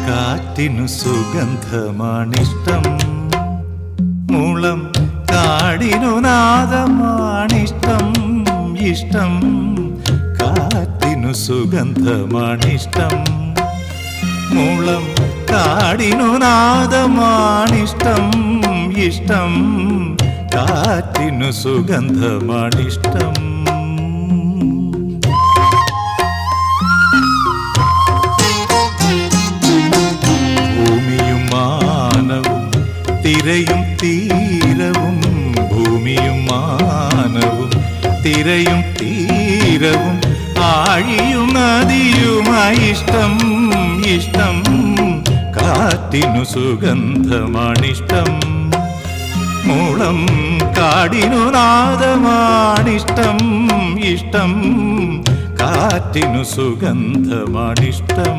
കാറ്റിനു സുഗന്ധമാണിഷ്ടം, മുളം കാടിനു നാദമാണിഷ്ടം. ഇഷ്ടം കാറ്റിനു സുഗന്ധമാണിഷ്ടം, മുളം കാടിനു നാദമാണിഷ്ടം. ഇഷ്ടം കാറ്റിനു സുഗന്ധമാണിഷ്ടം. ഭൂമിയും മാനവും തിരയും തീരവും, ഭൂമിയും മാനവും തിരയും തീരവും, ആഴിയും നദിയുമായി ഇഷ്ടം. ഇഷ്ടം കാറ്റിനു സുഗന്ധമാണിഷ്ടം, മുളം കാടിനു നാദമാണിഷ്ടം. ഇഷ്ടം കാറ്റിനു സുഗന്ധമാണിഷ്ടം.